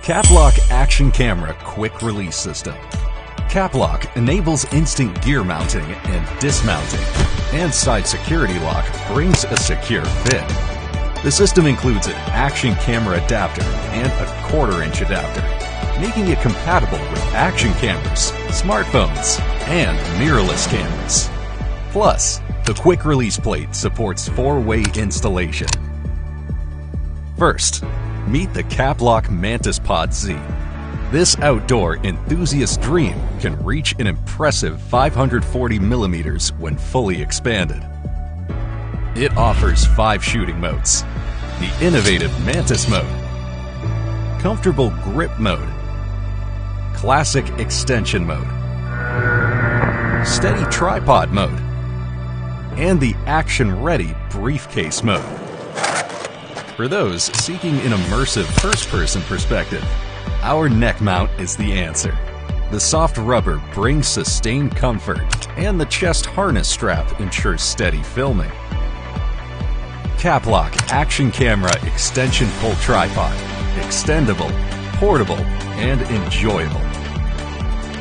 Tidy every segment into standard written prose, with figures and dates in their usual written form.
Caplock Action Camera Quick Release System. Caplock enables instant gear mounting and dismounting, and side security lock brings a secure fit. The system includes an action camera adapter and a 1/4-inch adapter, making it compatible with action cameras, smartphones, and mirrorless cameras. Plus, the quick release plate supports 4-way installation. First, meet the Caplock Mantis Pod Z. This outdoor enthusiast dream can reach an impressive 540 millimeters when fully expanded. It offers 5 shooting modes: the innovative Mantis mode, comfortable grip mode, classic extension mode, steady tripod mode, and the action-ready briefcase mode. For those seeking an immersive first-person perspective, our neck mount is the answer. The soft rubber brings sustained comfort, and the chest harness strap ensures steady filming. Caplock Action Camera Extension Pull Tripod. Extendable, portable, and enjoyable.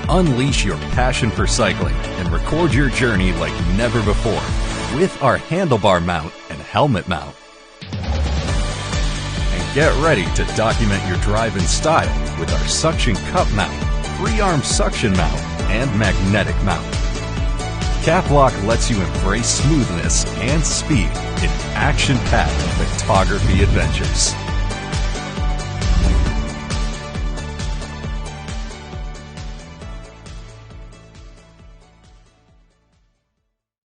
Unleash your passion for cycling and record your journey like never before with our handlebar mount and helmet mount. And get ready to document your drive in style with our suction cup mount, 3-arm suction mount, and magnetic mount. Caplock lets you embrace smoothness and speed in action-packed photography adventures.